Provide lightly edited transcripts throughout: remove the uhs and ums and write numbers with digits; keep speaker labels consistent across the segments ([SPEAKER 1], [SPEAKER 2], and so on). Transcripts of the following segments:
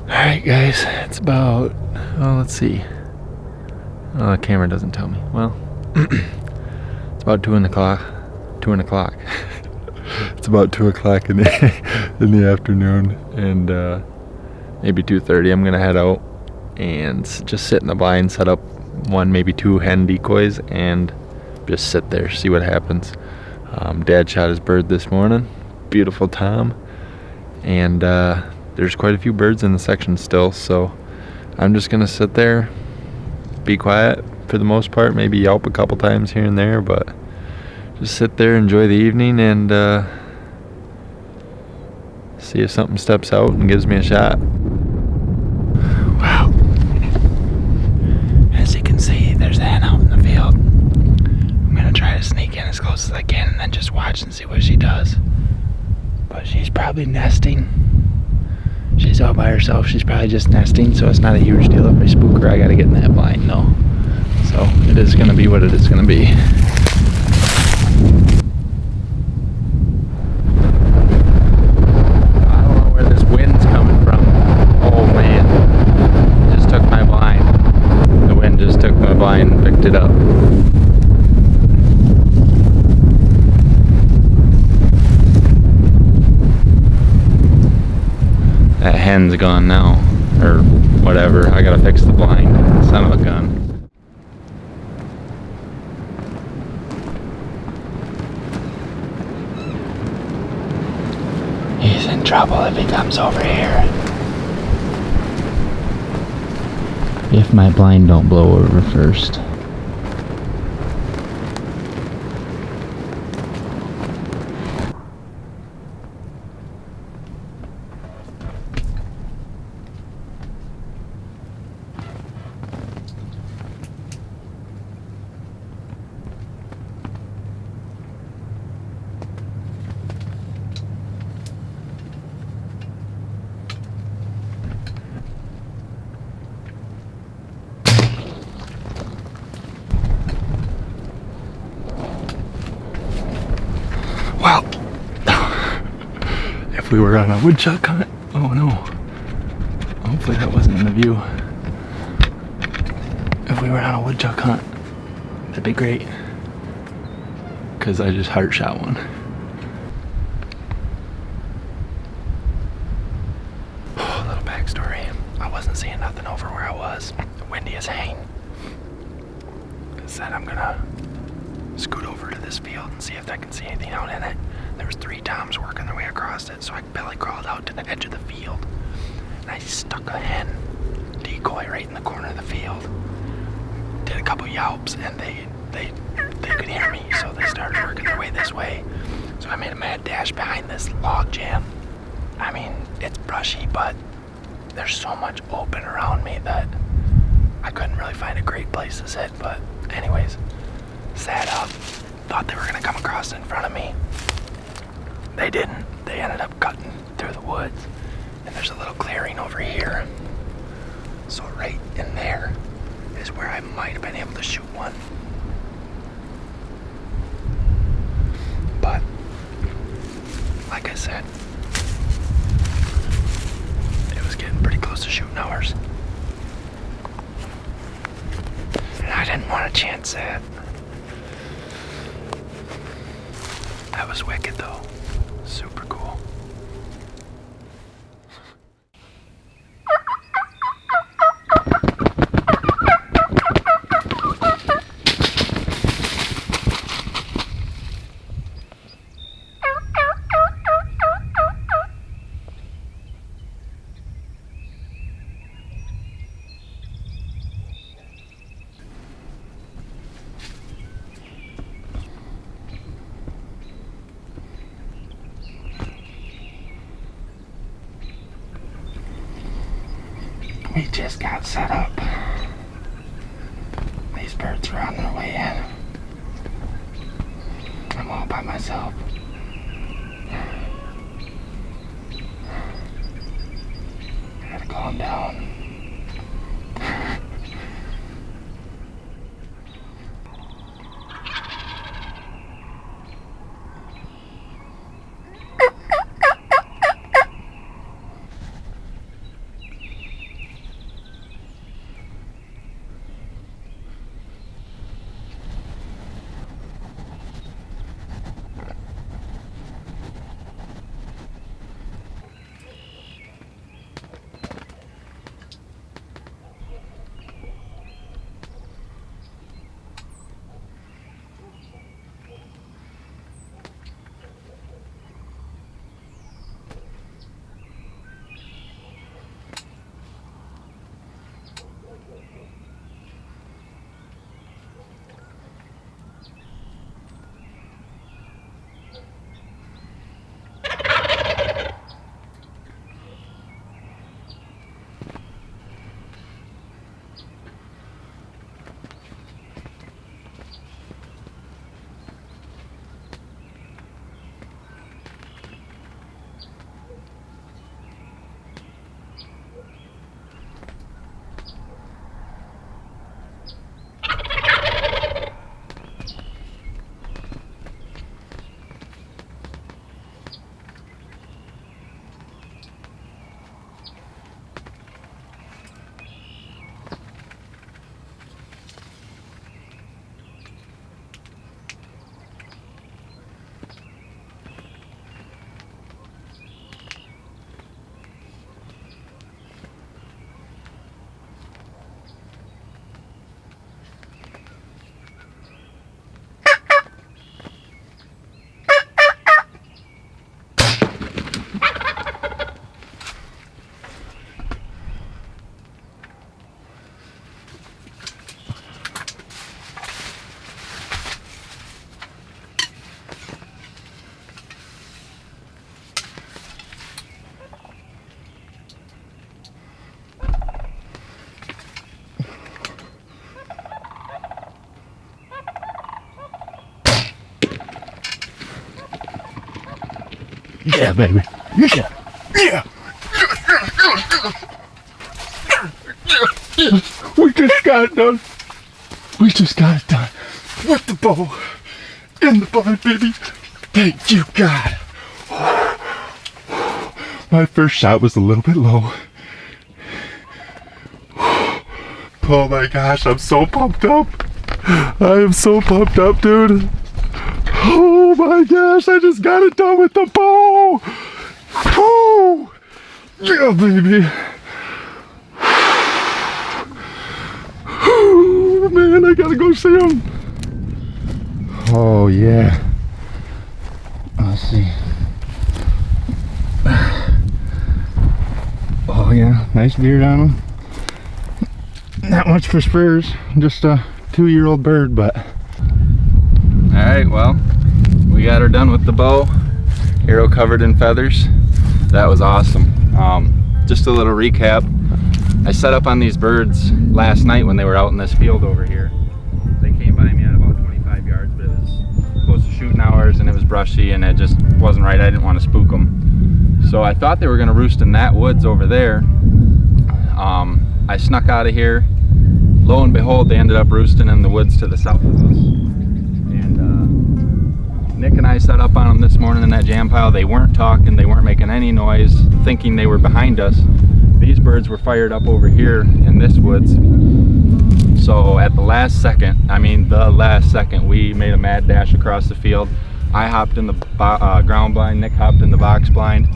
[SPEAKER 1] Alright guys, it's about, let's see. The camera doesn't tell me. Well, it's about 2 o'clock. It's about 2 o'clock in the afternoon, and maybe 2:30. I'm gonna head out and just sit in the blind, set up 1, maybe 2 hen decoys, and just sit there, see what happens. Dad shot his bird this morning, beautiful tom, and there's quite a few birds in the section still, so I'm just gonna sit there, be quiet for the most part, maybe yelp a couple times here and there, but just sit there, enjoy the evening, and see if something steps out and gives me a shot. Wow. As you can see, there's a hen out in the field. I'm gonna try to sneak in as close as I can and then just watch and see what she does. But she's probably nesting. She's all by herself. She's probably just nesting, so it's not a huge deal if I spook her. I gotta get in that blind though. So it is gonna be what it is gonna be. I don't know where this wind's coming from. Oh man. It just took my blind. The wind just took my blind and picked it up. That hen's gone now, or whatever. I gotta fix the blind. Son of a gun. He's in trouble if he comes over here. If my blind don't blow over first. Well, if we were on a woodchuck hunt, oh no, hopefully that wasn't in the view. If we were on a woodchuck hunt, that'd be great, because I just heart shot one. Oh, little backstory, I wasn't seeing nothing over where I was, windy as hang. I said I'm gonna scoot over to this field and see if I can see anything out in it. There was 3 toms working their way across it, so I belly crawled out to the edge of the field, and I stuck a hen decoy right in the corner of the field. Did a couple yelps, and they could hear me, so they started working their way this way. So I made a mad dash behind this log jam. I mean, it's brushy, but there's so much open around me that I couldn't really find a great place to sit. But anyways, sat up, thought they were gonna come across in front of me. They didn't. They ended up cutting through the woods, and there's a little clearing over here. So right in there is where I might have been able to shoot one. But like I said, it was getting pretty close to shooting hours, and I didn't want to chance that. That was wicked though. Super cool. We just got set up. These birds are on their way in. I'm all by myself. I gotta calm down.
[SPEAKER 2] Yeah, baby. Yeah. Yeah. We just got it done. We just got it done. With the bow in the blind, baby. Thank you, God. My first shot was a little bit low. Oh my gosh, I'm so pumped up. I am so pumped up, dude. Oh my gosh, I just got it done with the bow. Oh, yeah, baby. Oh man, I gotta go see him. Oh yeah. Let's see. Oh yeah, nice beard on him. Not much for spurs, just a 2-year-old bird, but.
[SPEAKER 3] All right, well, we got her done with the bow. Arrow covered in feathers. That was awesome. Just a little recap. I set up on these birds last night when they were out in this field over here. They came by me at about 25 yards, but it was close to shooting hours and it was brushy and it just wasn't right. I didn't want to spook them. So I thought they were gonna roost in that woods over there. I snuck out of here. Lo and behold, they ended up roosting in the woods to the south of us. And Nick and I set up on them this morning in that jam pile. They weren't talking, they weren't making any noise, thinking they were behind us. These birds were fired up over here in this woods. So at the last second, we made a mad dash across the field. I hopped in the ground blind, Nick hopped in the box blind,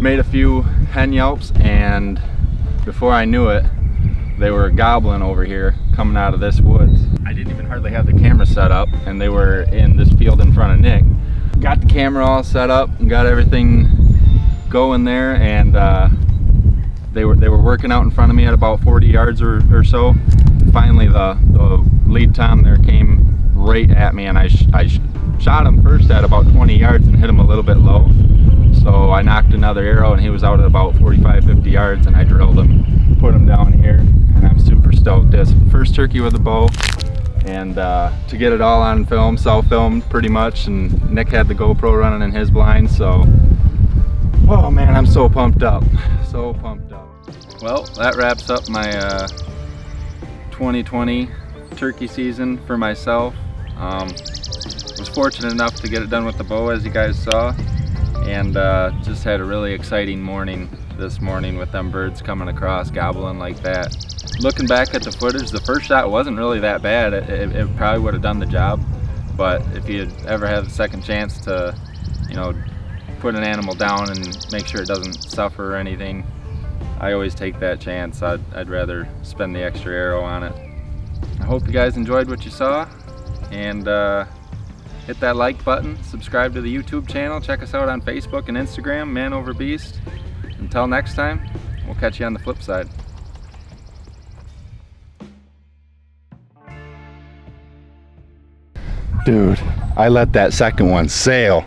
[SPEAKER 3] made a few hen yelps, and before I knew it, they were gobbling over here coming out of this woods. I didn't even hardly have the camera set up and they were in this field in front of Nick. Got the camera all set up and got everything going there, and they were working out in front of me at about 40 yards or so. Finally the lead tom there came right at me, and I shot him first at about 20 yards and hit him a little bit low. So I knocked another arrow and he was out at about 45-50 yards, and I drilled him, put him down here, and I'm super stoked. This first turkey with a bow, and to get it all on film, self-filmed pretty much, and Nick had the GoPro running in his blind, so oh man, I'm so pumped up, so pumped up. Well, that wraps up my 2020 turkey season for myself. Was fortunate enough to get it done with the bow, as you guys saw, and just had a really exciting morning this morning with them birds coming across gobbling like that. Looking back at the footage, the first shot wasn't really that bad. It probably would have done the job, but if you ever have a second chance to, you know, put an animal down and make sure it doesn't suffer or anything, I always take that chance. I'd rather spend the extra arrow on it. I hope you guys enjoyed what you saw, and hit that like button, subscribe to the YouTube channel, check us out on Facebook and Instagram, Man Over Beast. Until next time, we'll catch you on the flip side.
[SPEAKER 2] Dude, I let that second one sail.